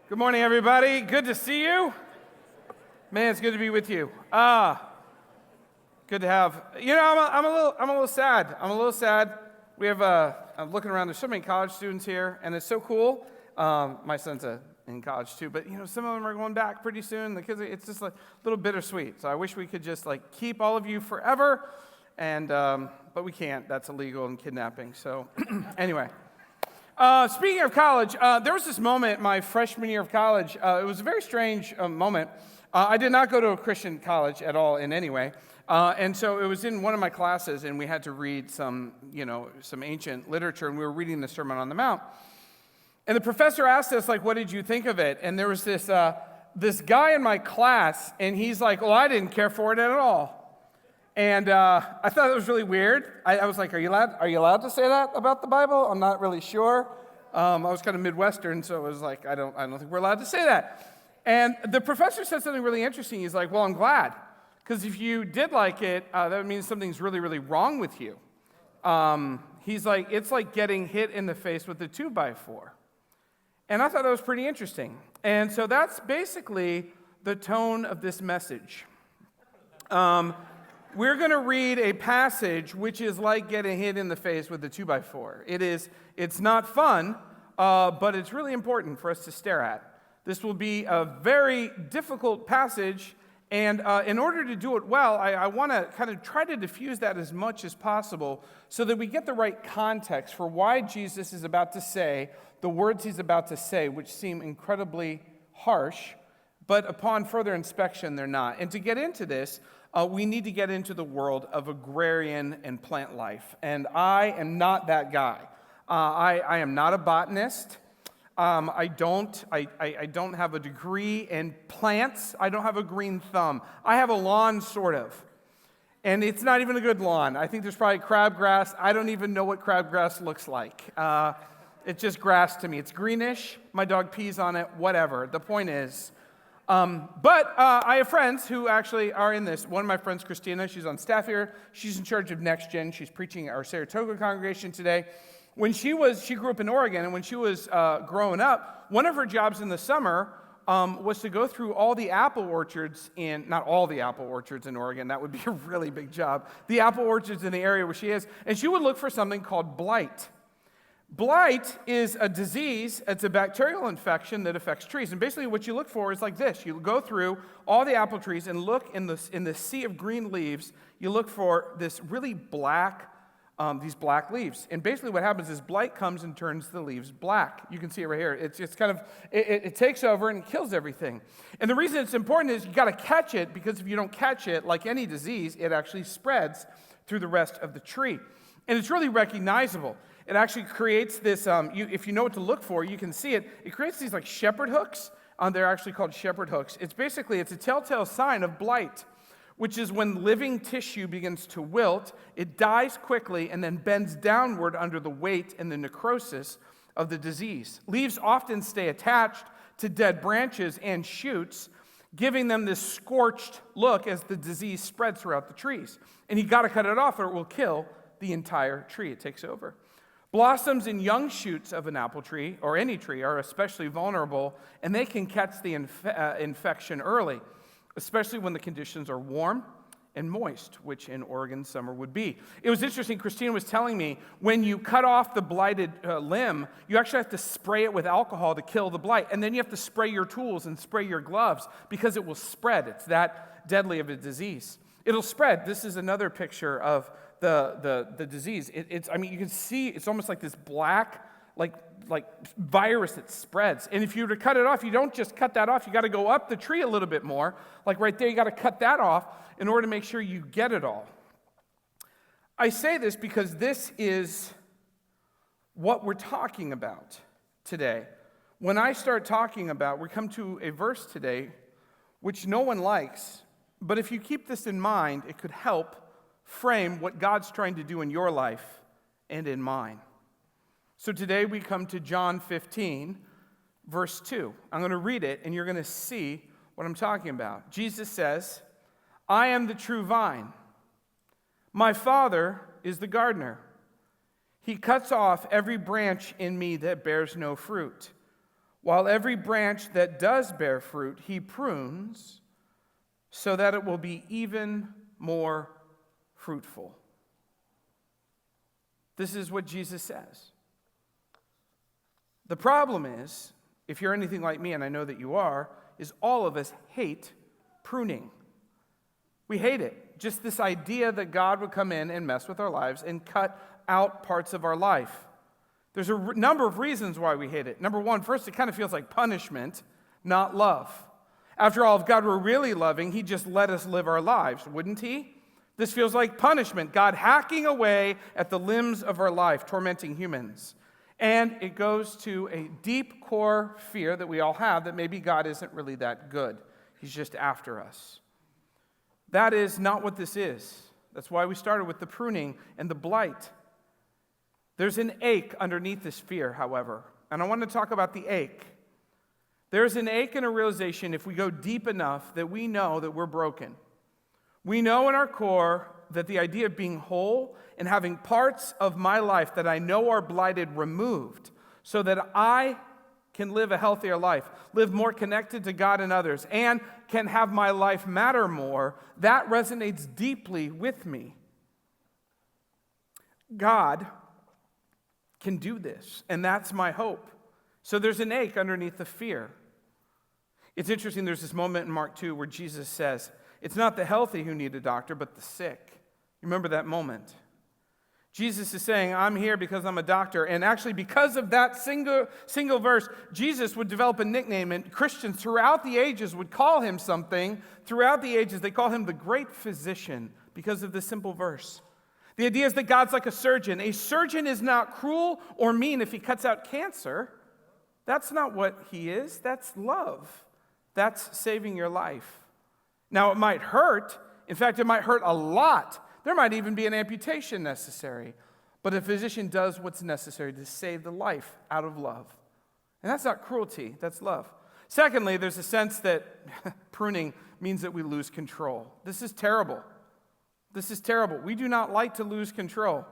Good morning, everybody. Good to see you. Man, it's good to be with you. Good to have. I'm a little sad. We have. I'm looking around. There's so many college students here, and it's so cool. My son's in college too, but some of them are going back pretty soon. The kids, it's just like a little bittersweet. So I wish we could just keep all of you forever, and but we can't. That's illegal and kidnapping. So anyway. Speaking of college, there was this moment my freshman year of college. It was a very strange moment. I did not go to a Christian college at all in any way. And so it was in one of my classes, and we had to read some ancient literature, and we were reading the Sermon on the Mount. And the professor asked us, what did you think of it? And there was this guy in my class, and he's like, well, I didn't care for it at all. And I thought it was really weird. I was like, are you allowed to say that about the Bible? I'm not really sure. I was kind of Midwestern, so it was like, I don't think we're allowed to say that. And the professor said something really interesting. He's like, well, I'm glad. Because if you did like it, that means something's really, really wrong with you. He's like, it's like getting hit in the face with a 2x4. And I thought that was pretty interesting. And so that's basically the tone of this message. We're going to read a passage which is like getting hit in the face with a 2x4. It's not fun, but it's really important for us to stare at. This will be a very difficult passage, and in order to do it well, I want to kind of try to diffuse that as much as possible so that we get the right context for why Jesus is about to say the words he's about to say, which seem incredibly harsh, but upon further inspection, they're not. And to get into this, we need to get into the world of agrarian and plant life. And I am not that guy. I am not a botanist. I don't have a degree in plants. I don't have a green thumb. I have a lawn, sort of. And it's not even a good lawn. I think there's probably crabgrass. I don't even know what crabgrass looks like. It's just grass to me. It's greenish. My dog pees on it, whatever. The point is, but I have friends who actually are in this. One of my friends, Christina, she's on staff here. She's in charge of Next Gen. She's preaching at our Saratoga congregation today. She grew up in Oregon, and when she was growing up, one of her jobs in the summer was to go through all the apple orchards not all the apple orchards in Oregon, that would be a really big job, the apple orchards in the area where she is, and she would look for something called blight. Blight is a disease. It's a bacterial infection that affects trees. And basically what you look for is like this. You go through all the apple trees and look in the sea of green leaves. You look for this really these black leaves. And basically what happens is blight comes and turns the leaves black. You can see it right here. It's kind of, it takes over and kills everything. And the reason it's important is you got to catch it, because if you don't catch it, like any disease, it actually spreads through the rest of the tree. And it's really recognizable. It actually creates this, if you know what to look for, you can see it. It creates these like shepherd hooks. They're actually called shepherd hooks. It's a telltale sign of blight, which is when living tissue begins to wilt, it dies quickly and then bends downward under the weight and the necrosis of the disease. Leaves often stay attached to dead branches and shoots, giving them this scorched look as the disease spreads throughout the trees. And you got to cut it off or it will kill the entire tree. It takes over. Blossoms and young shoots of an apple tree, or any tree, are especially vulnerable, and they can catch the infection early, especially when the conditions are warm and moist, which in Oregon summer would be. It was interesting, Christina was telling me, when you cut off the blighted limb, you actually have to spray it with alcohol to kill the blight, and then you have to spray your tools and spray your gloves, because it will spread. It's that deadly of a disease. It'll spread. This is another picture of the disease. You can see it's almost like this black, like virus that spreads. And if you were to cut it off, you don't just cut that off. You got to go up the tree a little bit more. Like right there, you got to cut that off in order to make sure you get it all. I say this because this is what we're talking about today. When I start talking about, we come to a verse today which no one likes, but if you keep this in mind, it could help frame what God's trying to do in your life and in mine. So today we come to John 15, verse 2. I'm going to read it, and you're going to see what I'm talking about. Jesus says, I am the true vine. My Father is the gardener. He cuts off every branch in me that bears no fruit, while every branch that does bear fruit, he prunes so that it will be even more fruitful. This is what Jesus says. The problem is, if you're anything like me, and I know that you are, is all of us hate pruning. We hate it. Just this idea that God would come in and mess with our lives and cut out parts of our life. There's a number of reasons why we hate it. Number one, first, it kind of feels like punishment, not love. After all, if God were really loving, he'd just let us live our lives, wouldn't he? This feels like punishment, God hacking away at the limbs of our life, tormenting humans. And it goes to a deep core fear that we all have that maybe God isn't really that good. He's just after us. That is not what this is. That's why we started with the pruning and the blight. There's an ache underneath this fear, however, and I want to talk about the ache. There's an ache and a realization, if we go deep enough, that we know that we're broken. We know in our core that the idea of being whole and having parts of my life that I know are blighted removed so that I can live a healthier life, live more connected to God and others, and can have my life matter more, that resonates deeply with me. God can do this, and that's my hope. So there's an ache underneath the fear. It's interesting, there's this moment in Mark 2 where Jesus says, it's not the healthy who need a doctor, but the sick. You remember that moment? Jesus is saying, I'm here because I'm a doctor. And actually, because of that single verse, Jesus would develop a nickname, and Christians throughout the ages would call him something. Throughout the ages, they call him the great physician because of this simple verse. The idea is that God's like a surgeon. A surgeon is not cruel or mean if he cuts out cancer. That's not what he is. That's love. That's saving your life. Now, it might hurt. In fact, it might hurt a lot. There might even be an amputation necessary. But a physician does what's necessary to save the life out of love. And that's not cruelty, that's love. Secondly, there's a sense that pruning means that we lose control. This is terrible. This is terrible. We do not like to lose control.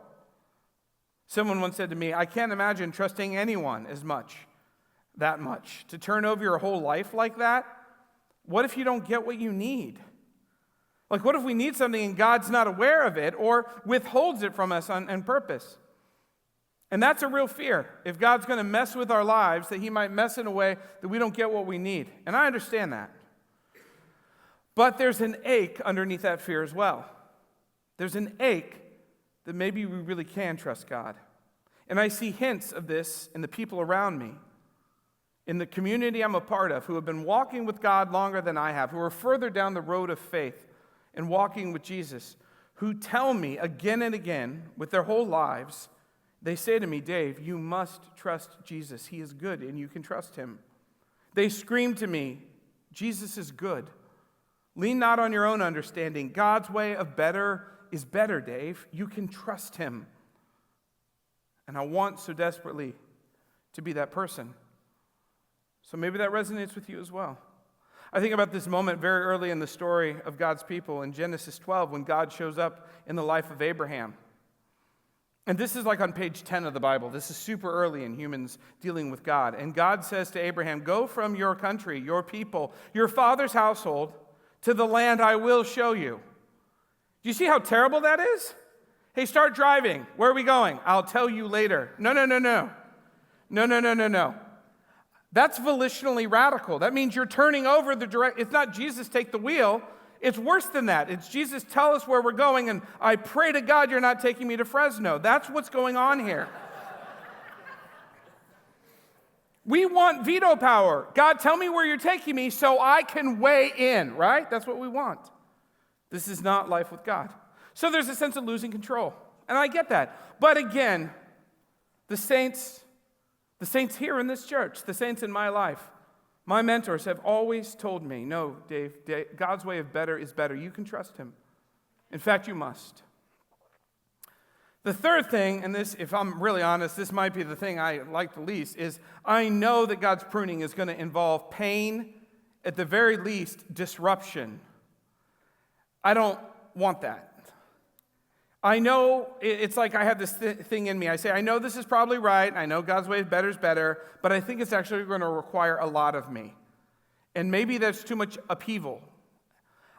Someone once said to me, I can't imagine trusting anyone that much. To turn over your whole life like that? What if you don't get what you need? Like, what if we need something and God's not aware of it or withholds it from us on purpose? And that's a real fear. If God's going to mess with our lives, that he might mess in a way that we don't get what we need. And I understand that. But there's an ache underneath that fear as well. There's an ache that maybe we really can trust God. And I see hints of this in the people around me, in the community I'm a part of, who have been walking with God longer than I have, who are further down the road of faith and walking with Jesus, who tell me again and again with their whole lives, they say to me, Dave, you must trust Jesus. He is good and you can trust him. They scream to me, Jesus is good. Lean not on your own understanding. God's way of better is better, Dave. You can trust him. And I want so desperately to be that person. So maybe that resonates with you as well. I think about this moment very early in the story of God's people in Genesis 12 when God shows up in the life of Abraham. And this is like on page 10 of the Bible. This is super early in humans dealing with God. And God says to Abraham, go from your country, your people, your father's household to the land I will show you. Do you see how terrible that is? Hey, start driving. Where are we going? I'll tell you later. No. No. That's volitionally radical. That means you're turning over the direct. It's not Jesus take the wheel. It's worse than that. It's Jesus tell us where we're going, and I pray to God you're not taking me to Fresno. That's what's going on here. We want veto power. God, tell me where you're taking me so I can weigh in, right? That's what we want. This is not life with God. So there's a sense of losing control, and I get that. But again, the saints here in this church, the saints in my life, my mentors have always told me, no, Dave, God's way of better is better. You can trust him. In fact, you must. The third thing, and this, if I'm really honest, this might be the thing I like the least, is I know that God's pruning is going to involve pain, at the very least, disruption. I don't want that. I know, it's like I have this thing in me. I say, I know this is probably right. I know God's way is better, but I think it's actually going to require a lot of me. And maybe there's too much upheaval.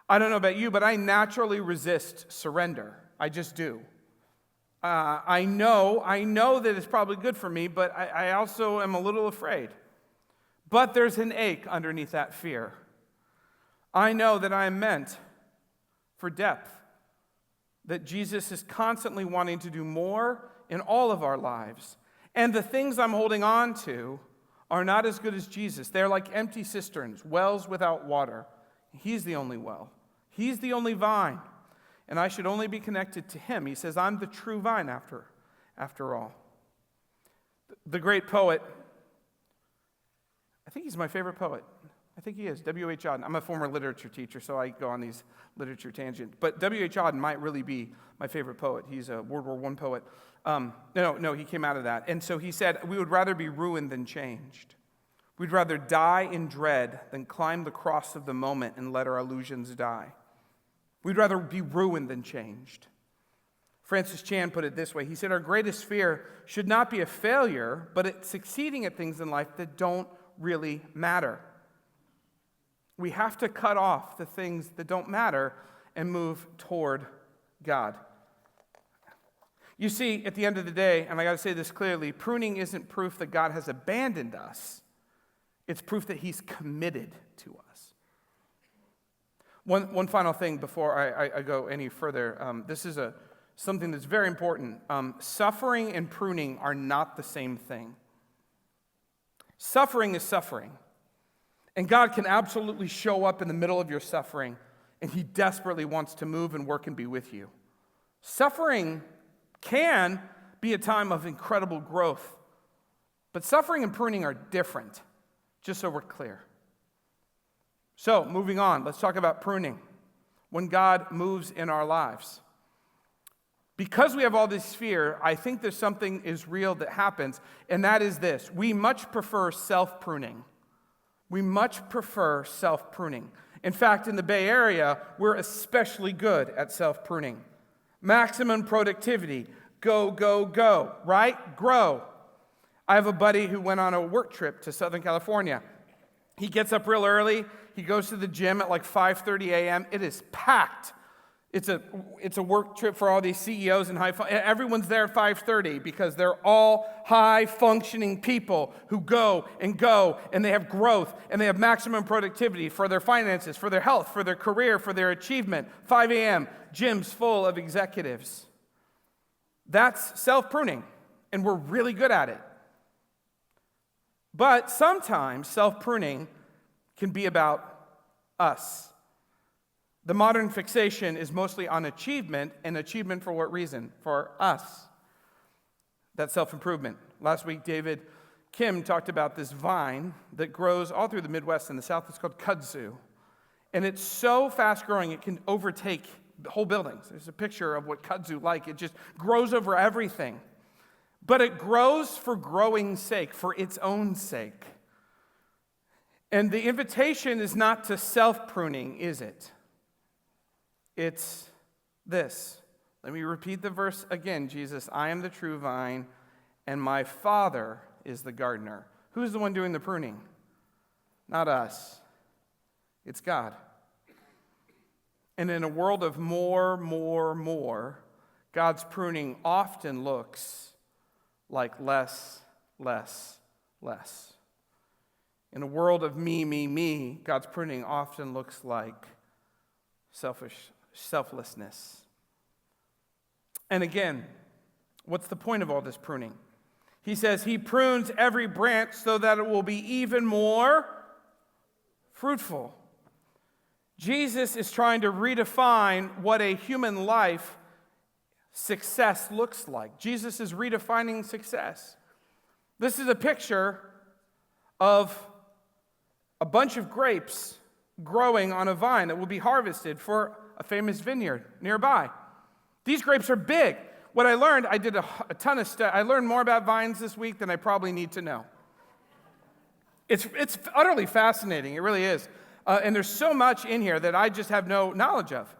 I don't know about you, but I naturally resist surrender. I just do. I know that it's probably good for me, but I also am a little afraid. But there's an ache underneath that fear. I know that I am meant for depth, that Jesus is constantly wanting to do more in all of our lives. And the things I'm holding on to are not as good as Jesus. They're like empty cisterns, wells without water. He's the only well. He's the only vine. And I should only be connected to him. He says, I'm the true vine after all. The great poet, I think he's my favorite poet. I think he is, W.H. Auden. I'm a former literature teacher, so I go on these literature tangents. But W.H. Auden might really be my favorite poet. He's a World War I poet. No, he came out of that. And so he said, we would rather be ruined than changed. We'd rather die in dread than climb the cross of the moment and let our illusions die. We'd rather be ruined than changed. Francis Chan put it this way. He said, our greatest fear should not be a failure, but it's succeeding at things in life that don't really matter. We have to cut off the things that don't matter and move toward God. You see, at the end of the day, and I got to say this clearly, pruning isn't proof that God has abandoned us. It's proof that he's committed to us. One final thing before I go any further. This is something that's very important. Suffering and pruning are not the same thing. Suffering is suffering. And God can absolutely show up in the middle of your suffering, and he desperately wants to move and work and be with you. Suffering can be a time of incredible growth, but suffering and pruning are different, just so we're clear. So, moving on, let's talk about pruning. When God moves in our lives. Because we have all this fear, I think there's something is real that happens, and that is this. We much prefer self-pruning. We much prefer self-pruning. In fact, in the Bay Area, we're especially good at self-pruning. Maximum productivity. Go, go, go, right? Grow. I have a buddy who went on a work trip to Southern California. He gets up real early. He goes to the gym at like 5:30 a.m. It is packed. It's a work trip for all these CEOs and everyone's there at 5:30 because they're all high-functioning people who go, and they have growth, and they have maximum productivity for their finances, for their health, for their career, for their achievement. 5 a.m., gyms full of executives. That's self-pruning, and we're really good at it. But sometimes self-pruning can be about us. The modern fixation is mostly on achievement, and achievement for what reason? For us. That's self-improvement. Last week, David Kim talked about this vine that grows all through the Midwest and the South. It's called kudzu. And it's so fast-growing, it can overtake the whole buildings. There's a picture of what kudzu like. It just grows over everything. But it grows for growing's sake, for its own sake. And the invitation is not to self-pruning, is it? It's this. Let me repeat the verse again, Jesus. I am the true vine, and my Father is the gardener. Who's the one doing the pruning? Not us. It's God. And in a world of more, God's pruning often looks like less. In a world of me, God's pruning often looks like selflessness. And again, what's the point of all this pruning? He says he prunes every branch so that it will be even more fruitful. Jesus is trying to redefine what a human life success looks like. Jesus is redefining success. This is a picture of a bunch of grapes growing on a vine that will be harvested for a famous vineyard nearby. These grapes are big. What I learned, I did a ton of stuff. I learned more about vines this week than I probably need to know. It's utterly fascinating. It really is. And there's so much in here that I just have no knowledge of.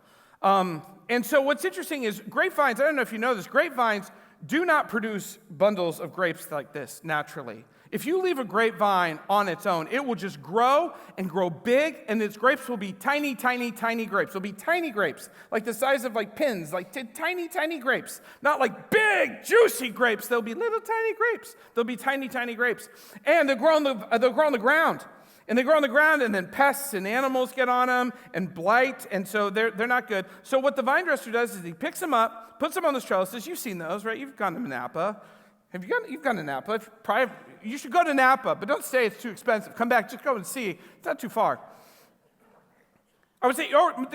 And so what's interesting is grapevines, I don't know if you know this, grapevines do not produce bundles of grapes like this naturally. If you leave a grapevine on its own, it will just grow and grow big, and its grapes will be tiny, tiny, tiny grapes. They'll be tiny grapes, like the size of like pins, like tiny, tiny grapes. Not like big, juicy grapes. They'll be little tiny grapes. They'll be tiny, tiny grapes. And they'll grow on the ground. And they grow on the ground, and then pests and animals get on them, and blight, and so they're not good. So what the vine dresser does is he picks them up, puts them on those trellises. You've seen those, right? You've gone to Napa. You've gone to Napa. You should go to Napa, but don't say it's too expensive. Come back, just go and see. It's not too far. I would say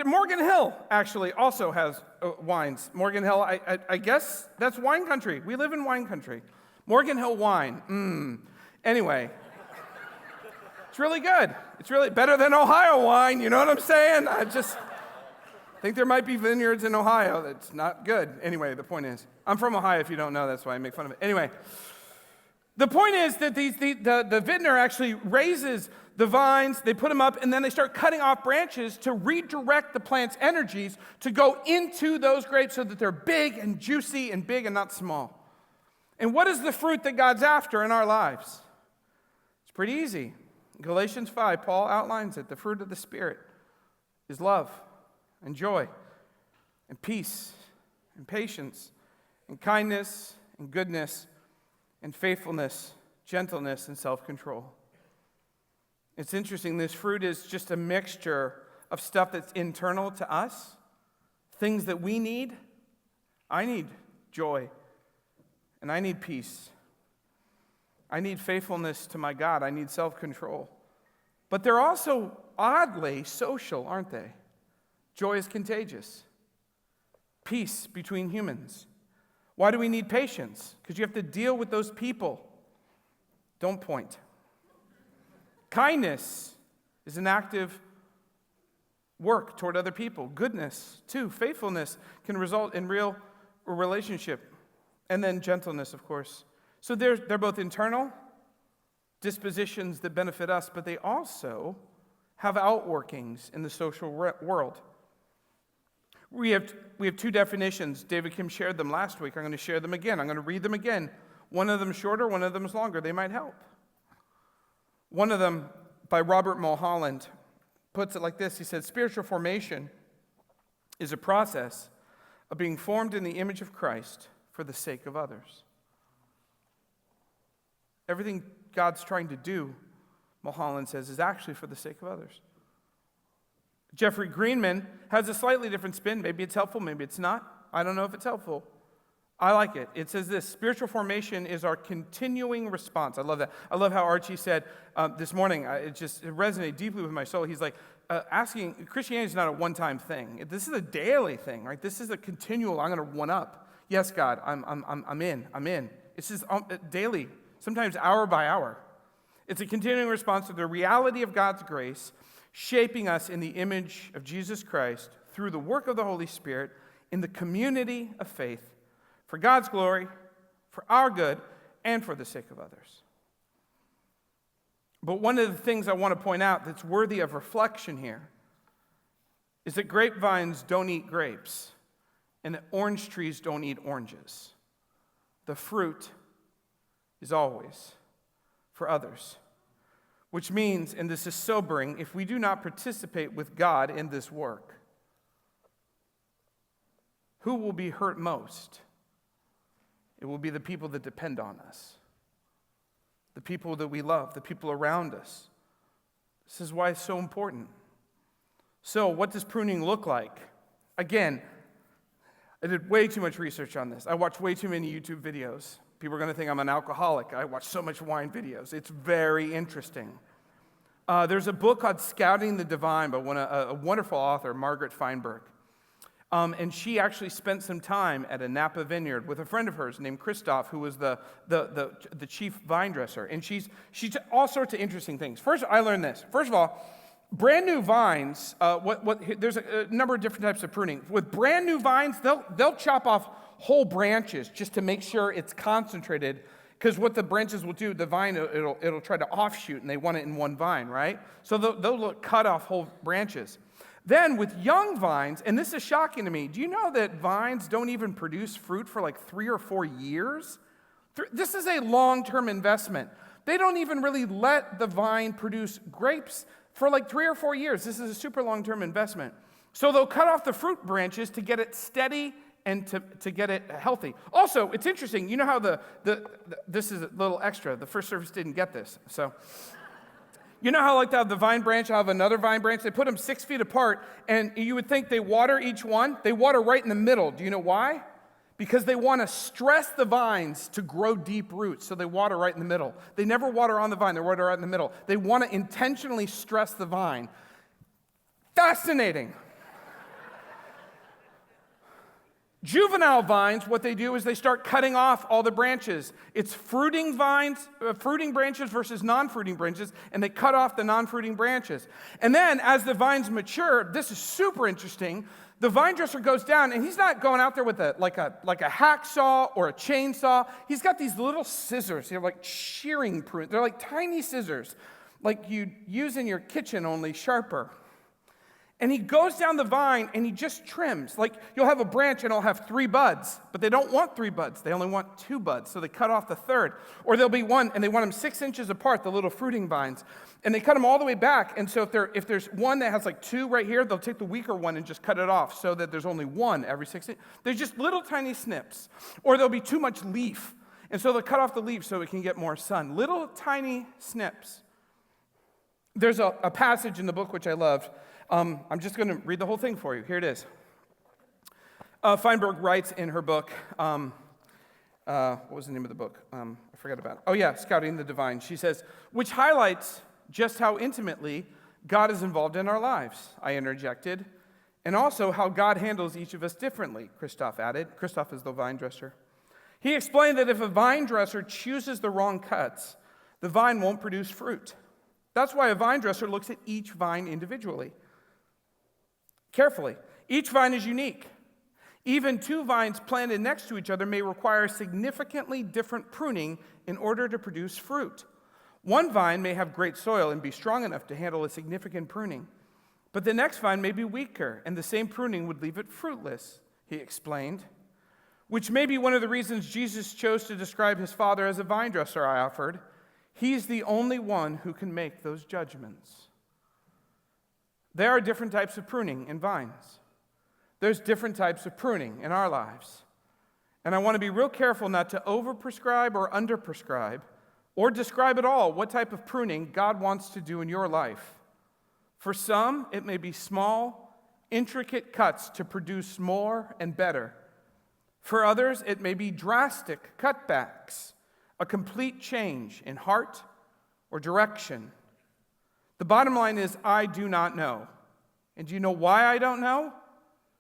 Morgan Hill actually also has wines. Morgan Hill, I guess that's wine country. We live in wine country. Morgan Hill wine. Anyway, it's really good. It's really better than Ohio wine. You know what I'm saying? I just think there might be vineyards in Ohio that's not good. Anyway, the point is, I'm from Ohio. If you don't know, that's why I make fun of it. Anyway. The point is that the vintner actually raises the vines, they put them up, and then they start cutting off branches to redirect the plant's energies to go into those grapes so that they're big and juicy and big and not small. And what is the fruit that God's after in our lives? It's pretty easy. In Galatians 5, Paul outlines it. The fruit of the Spirit is love and joy and peace and patience and kindness and goodness and faithfulness, gentleness, and self-control. It's interesting, this fruit is just a mixture of stuff that's internal to us, things that we need. I need joy, and I need peace. I need faithfulness to my God. I need self-control. But they're also oddly social, aren't they? Joy is contagious. Peace between humans. Why do we need patience? Because you have to deal with those people. Don't point. Kindness is an active work toward other people. Goodness, too. Faithfulness can result in real relationship. And then gentleness, of course. So they're both internal dispositions that benefit us, but they also have outworkings in the social world. We have two definitions. David Kim shared them last week. I'm going to share them again. I'm going to read them again. One of them shorter, one of them is longer. They might help. One of them, by Robert Mulholland, puts it like this. He said, spiritual formation is a process of being formed in the image of Christ for the sake of others. Everything God's trying to do, Mulholland says, is actually for the sake of others. Jeffrey Greenman has a slightly different spin. Maybe it's helpful, maybe it's not. I don't know if it's helpful. I like it. It says this: spiritual formation is our continuing response. I love that. I love how Archie said this morning, it resonated deeply with my soul. He's like, asking, Christianity is not a one-time thing. This is a daily thing, right? This is a continual, I'm going to one-up. Yes, God, I'm in. It's just daily, sometimes hour by hour. It's a continuing response to the reality of God's grace, shaping us in the image of Jesus Christ through the work of the Holy Spirit in the community of faith, for God's glory, for our good, and for the sake of others. But one of the things I want to point out that's worthy of reflection here is that grapevines don't eat grapes, and that orange trees don't eat oranges. The fruit is always for others. Which means, and this is sobering, if we do not participate with God in this work, who will be hurt most? It will be the people that depend on us, the people that we love, the people around us. This is why it's so important. So, what does pruning look like? Again, I did way too much research on this. I watched way too many YouTube videos. People are going to think I'm an alcoholic. I watch so much wine videos. It's very interesting. There's a book called Scouting the Divine by a wonderful author, Margaret Feinberg. And she actually spent some time at a Napa vineyard with a friend of hers named Christoph, who was the chief vine dresser. And she's all sorts of interesting things. First, I learned this. First of all, brand new vines, there's a number of different types of pruning. With brand new vines, they'll chop off whole branches just to make sure it's concentrated, because what the branches will do, the vine, it'll try to offshoot, and they want it in one vine, right? So they'll cut off whole branches. Then with young vines, and this is shocking to me, do you know that vines don't even produce fruit for like 3 or 4 years? This is a long-term investment. They don't even really let the vine produce grapes for like 3 or 4 years. This is a super long-term investment. So they'll cut off the fruit branches to get it steady and to get it healthy. Also, it's interesting. You know how this is a little extra. The first service didn't get this. So you know how like the vine branch, I have another vine branch? They put them 6 feet apart, and you would think they water each one. They water right in the middle. Do you know why? Because they want to stress the vines to grow deep roots, so they water right in the middle. They never water on the vine, they water right in the middle. They want to intentionally stress the vine. Fascinating. Juvenile vines, what they do is they start cutting off all the branches. It's fruiting branches versus non-fruiting branches, and they cut off the non-fruiting branches. And then as the vines mature, this is super interesting, the vine dresser goes down, and he's not going out there with a hacksaw or a chainsaw. He's got these little scissors. They're like shearing prunes. They're like tiny scissors, like you'd use in your kitchen, only sharper. And he goes down the vine and he just trims. Like you'll have a branch and it'll have 3 buds, but they don't want 3 buds. They only want 2 buds, so they cut off the third. Or there'll be one and they want them 6 inches apart, the little fruiting vines. And they cut them all the way back. And so if there's one that has like 2 right here, they'll take the weaker one and just cut it off so that there's only 1 every 6 inches. There's just little tiny snips. Or there'll be too much leaf. And so they'll cut off the leaf so it can get more sun. Little tiny snips. There's a passage in the book which I loved. I'm just going to read the whole thing for you. Here it is. Feinberg writes in her book, what was the name of the book? I forgot about it. Oh yeah, Scouting the Divine. She says, which highlights just how intimately God is involved in our lives, I interjected, and also how God handles each of us differently, Christoph added. Christoph is the vine dresser. He explained that if a vine dresser chooses the wrong cuts, the vine won't produce fruit. That's why a vine dresser looks at each vine individually. Carefully. Each vine is unique. Even 2 vines planted next to each other may require significantly different pruning in order to produce fruit. One vine may have great soil and be strong enough to handle a significant pruning, but the next vine may be weaker, and the same pruning would leave it fruitless, he explained, which may be one of the reasons Jesus chose to describe his Father as a vine dresser, I offered. He's the only one who can make those judgments. There are different types of pruning in vines. There's different types of pruning in our lives. And I want to be real careful not to overprescribe or underprescribe or describe at all what type of pruning God wants to do in your life. For some, it may be small, intricate cuts to produce more and better. For others, it may be drastic cutbacks, a complete change in heart or direction. The bottom line is, I do not know. And do you know why I don't know?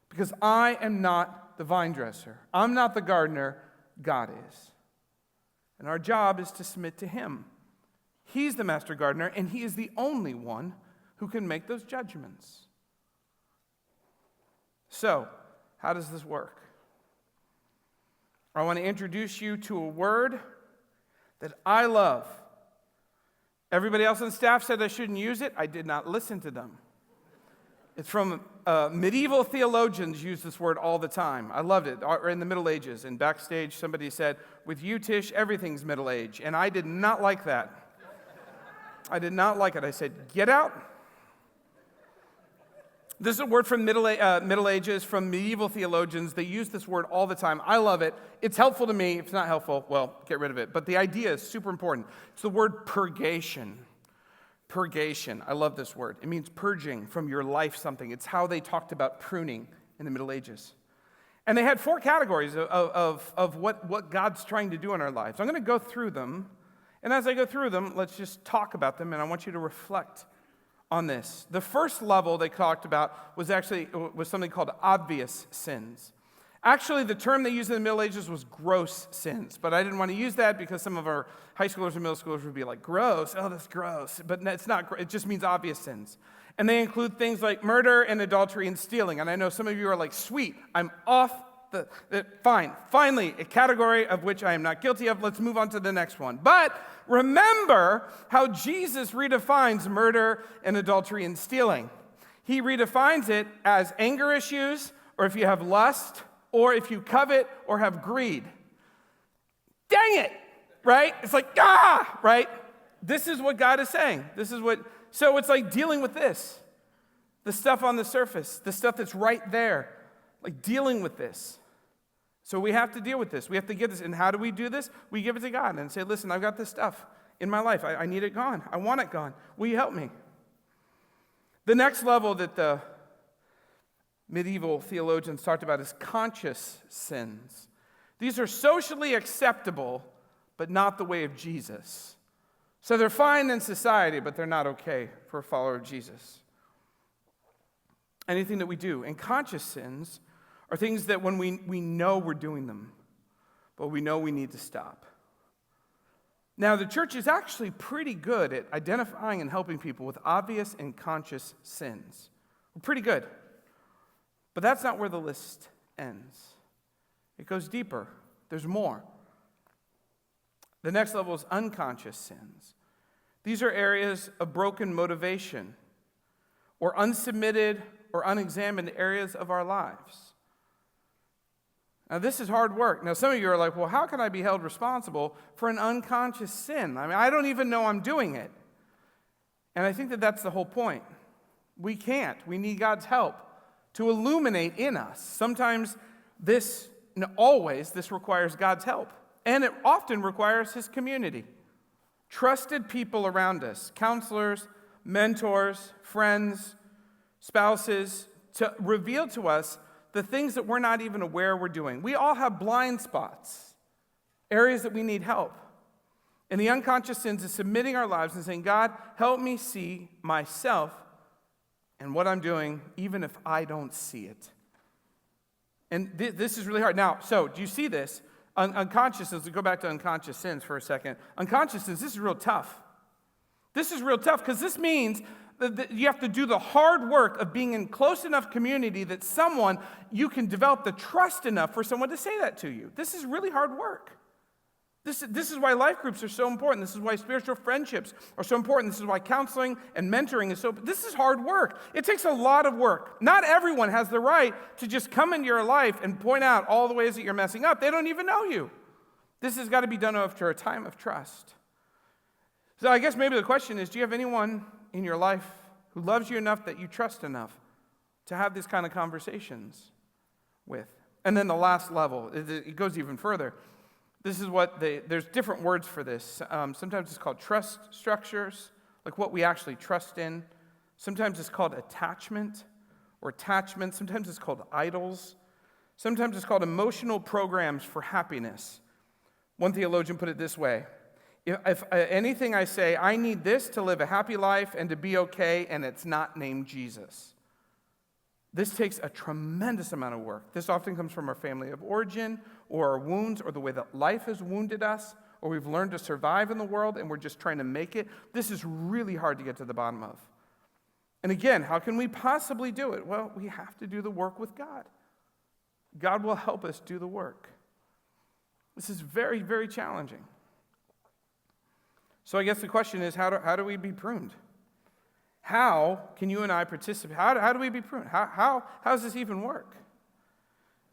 Because I am not the vine dresser. I'm not the gardener. God is. And our job is to submit to him. He's the master gardener, and he is the only one who can make those judgments. So, how does this work? I want to introduce you to a word that I love. Everybody else on staff said I shouldn't use it. I did not listen to them. It's from medieval theologians use this word all the time. I loved it, or in the Middle Ages. And backstage, somebody said, with you, Tieche, everything's Middle Age. And I did not like that. I did not like it. I said, get out. This is a word from Middle Ages, from medieval theologians. They use this word all the time. I love it. It's helpful to me. If it's not helpful, well, get rid of it. But the idea is super important. It's the word purgation. Purgation. I love this word. It means purging from your life something. It's how they talked about pruning in the Middle Ages. And they had 4 categories of what God's trying to do in our lives. I'm going to go through them. And as I go through them, let's just talk about them. And I want you to reflect on this. The first level they talked about was something called obvious sins. Actually, the term they used in the Middle Ages was gross sins, but I didn't want to use that because some of our high schoolers and middle schoolers would be like, gross, oh, that's gross. But it's not, it just means obvious sins. And they include things like murder and adultery and stealing. And I know some of you are like, sweet, I'm off fine. Finally, a category of which I am not guilty of. Let's move on to the next one. But remember how Jesus redefines murder and adultery and stealing. he redefines it as anger issues, or if you have lust, or if you covet or have greed. Dang it, right? It's like, right? This is what God is saying. So it's like dealing with this. The stuff on the surface, the stuff that's right there, like dealing with this. So we have to deal with this. We have to get this. And how do we do this? We give it to God and say, listen, I've got this stuff in my life. I need it gone. I want it gone. Will you help me? The next level that the medieval theologians talked about is conscious sins. These are socially acceptable, but not the way of Jesus. So they're fine in society, but they're not okay for a follower of Jesus. Anything that we do. And conscious sins are things that when we know we're doing them, but we know we need to stop. Now, the church is actually pretty good at identifying and helping people with obvious and conscious sins. We're pretty good. But that's not where the list ends. It goes deeper. There's more. The next level is unconscious sins. These are areas of broken motivation or unsubmitted or unexamined areas of our lives. Now, this is hard work. Now, some of you are like, well, how can I be held responsible for an unconscious sin? I mean, I don't even know I'm doing it. And I think that that's the whole point. We can't. We need God's help to illuminate in us. Sometimes always this requires God's help. And it often requires His community. Trusted people around us, counselors, mentors, friends, spouses, to reveal to us the things that we're not even aware we're doing. We all have blind spots, areas that we need help. And the unconscious sins is submitting our lives and saying, God, help me see myself and what I'm doing, even if I don't see it. And this is really hard. Now, so do you see this? Unconsciousness, let's go back to unconscious sins for a second. Unconsciousness, this is real tough. This is real tough because this means that you have to do the hard work of being in close enough community that you can develop the trust enough for someone to say that to you. This is really hard work. This is why life groups are so important. This is why spiritual friendships are so important. This is why counseling and mentoring is so important. This is hard work. It takes a lot of work. Not everyone has the right to just come into your life and point out all the ways that you're messing up. They don't even know you. This has got to be done after a time of trust. So I guess maybe the question is, do you have anyone in your life who loves you enough that you trust enough to have these kind of conversations with? And then the last level, it goes even further. This is there's different words for this. Sometimes it's called trust structures, like what we actually trust in. Sometimes it's called attachment or attachment. Sometimes it's called idols. Sometimes it's called emotional programs for happiness. One theologian put it this way: if anything I say, I need this to live a happy life and to be okay, and it's not named Jesus. This takes a tremendous amount of work. This often comes from our family of origin, or our wounds, or the way that life has wounded us, or we've learned to survive in the world and we're just trying to make it. This is really hard to get to the bottom of. And again, how can we possibly do it? Well, we have to do the work with God. God will help us do the work. This is very, very challenging. So I guess the question is, how do we be pruned? How can you and I participate? How do we be pruned? How does this even work?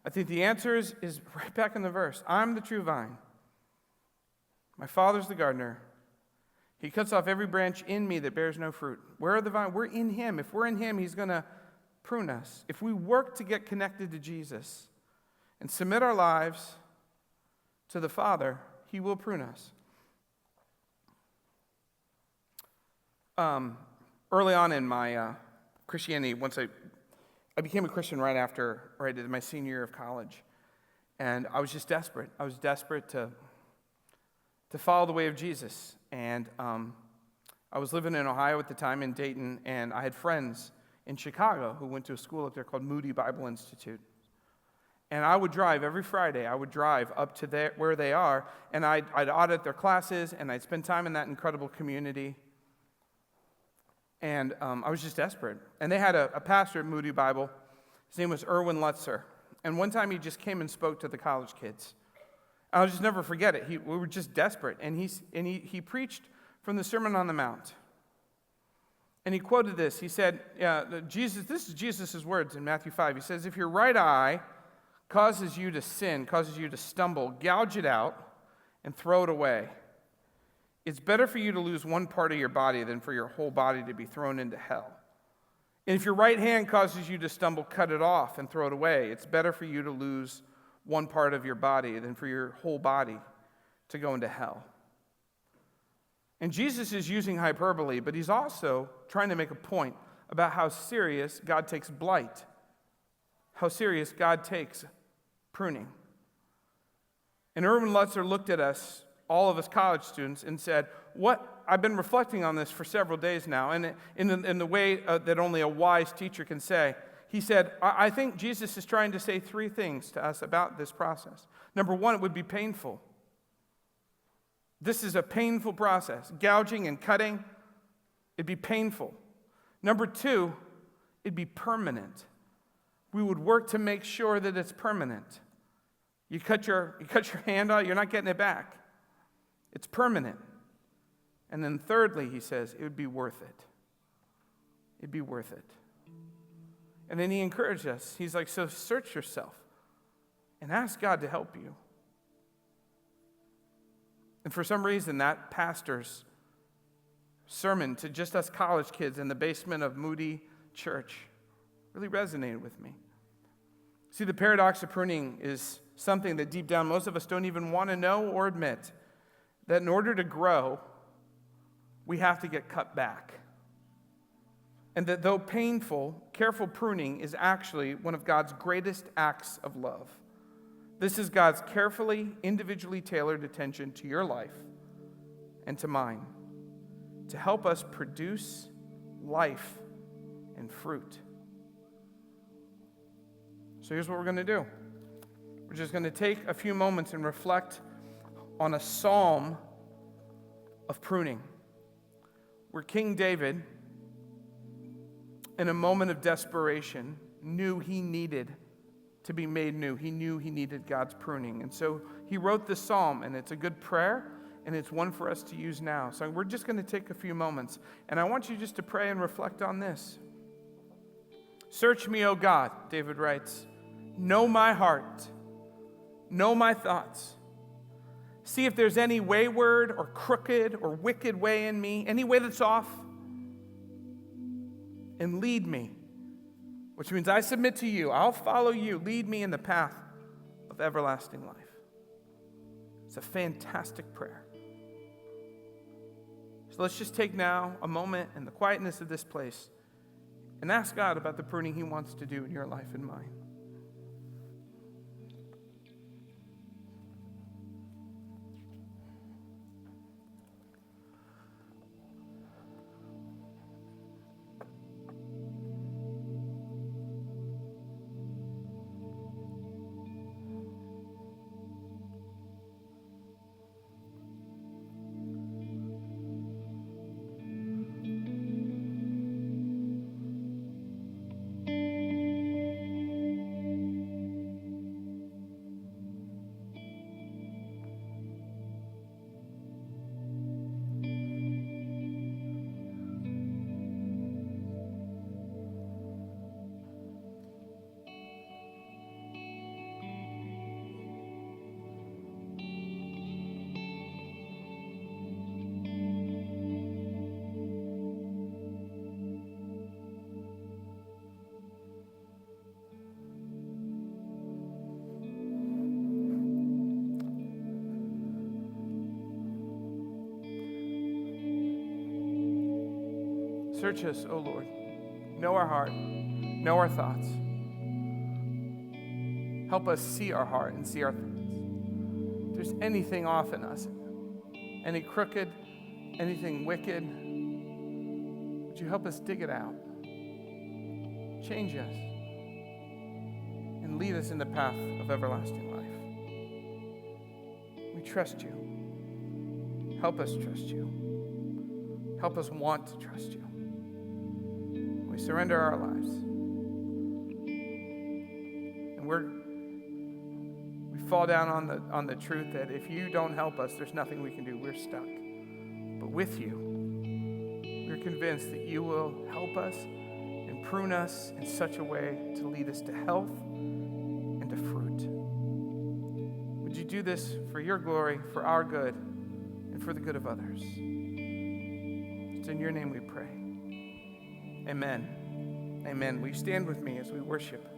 I think the answer is right back in the verse. I'm the true vine. My Father's the gardener. He cuts off every branch in me that bears no fruit. Where are the vine? We're in Him. If we're in Him, He's going to prune us. If we work to get connected to Jesus and submit our lives to the Father, He will prune us. Early on in my Christianity, once I became a Christian right after my senior year of college, and I was just desperate. I was desperate to follow the way of Jesus, and I was living in Ohio at the time, in Dayton, and I had friends in Chicago who went to a school up there called Moody Bible Institute. And I would drive every Friday. I would drive up to where they are, and I'd audit their classes, and I'd spend time in that incredible community. And I was just desperate. And they had a pastor at Moody Bible. His name was Erwin Lutzer. And one time he just came and spoke to the college kids. I'll just never forget it. We were just desperate. And he preached from the Sermon on the Mount. And he quoted this. He said, this is Jesus' words in Matthew 5. He says, if your right eye causes you to sin, causes you to stumble, gouge it out and throw it away. It's better for you to lose one part of your body than for your whole body to be thrown into hell. And if your right hand causes you to stumble, cut it off and throw it away. It's better for you to lose one part of your body than for your whole body to go into hell. And Jesus is using hyperbole, but he's also trying to make a point about how serious God takes blight, how serious God takes pruning. And Erwin Lutzer looked at us, all of us college students, and said, I've been reflecting on this for several days now, and in the way that only a wise teacher can say. He said, I think Jesus is trying to say three things to us about this process. Number one, it would be painful. This is a painful process. Gouging and cutting, it'd be painful. Number two, it'd be permanent. We would work to make sure that it's permanent. You cut your hand out, you're not getting it back. It's permanent. And then thirdly, he says, it would be worth it. It'd be worth it. And then he encouraged us. He's like, so search yourself and ask God to help you. And for some reason, that pastor's sermon to just us college kids in the basement of Moody Church really resonated with me. See, the paradox of pruning is something that deep down most of us don't even want to know or admit, that in order to grow, we have to get cut back. And that though painful, careful pruning is actually one of God's greatest acts of love. This is God's carefully, individually tailored attention to your life and to mine to help us produce life and fruit. So here's what we're going to do. We're just going to take a few moments and reflect on a psalm of pruning, where King David, in a moment of desperation, knew he needed to be made new. He knew he needed God's pruning. And so he wrote this psalm, and it's a good prayer, and it's one for us to use now. So we're just going to take a few moments, and I want you just to pray and reflect on this. Search me, O God, David writes. Know my heart. Know my thoughts. See if there's any wayward or crooked or wicked way in me, any way that's off, and lead me. Which means I submit to you. I'll follow you. Lead me in the path of everlasting life. It's a fantastic prayer. So let's just take now a moment in the quietness of this place and ask God about the pruning he wants to do in your life and mine. Search us, O Lord. Know our heart. Know our thoughts. Help us see our heart and see our thoughts. If there's anything off in us, any crooked, anything wicked, would you help us dig it out? Change us and lead us in the path of everlasting life. We trust you. Help us trust you. Help us want to trust you. We surrender our lives. And we fall down on the truth that if you don't help us, there's nothing we can do. We're stuck. But with you, we're convinced that you will help us and prune us in such a way to lead us to health and to fruit. Would you do this for your glory, for our good, and for the good of others? It's in your name we pray. Amen. Amen. Will you stand with me as we worship?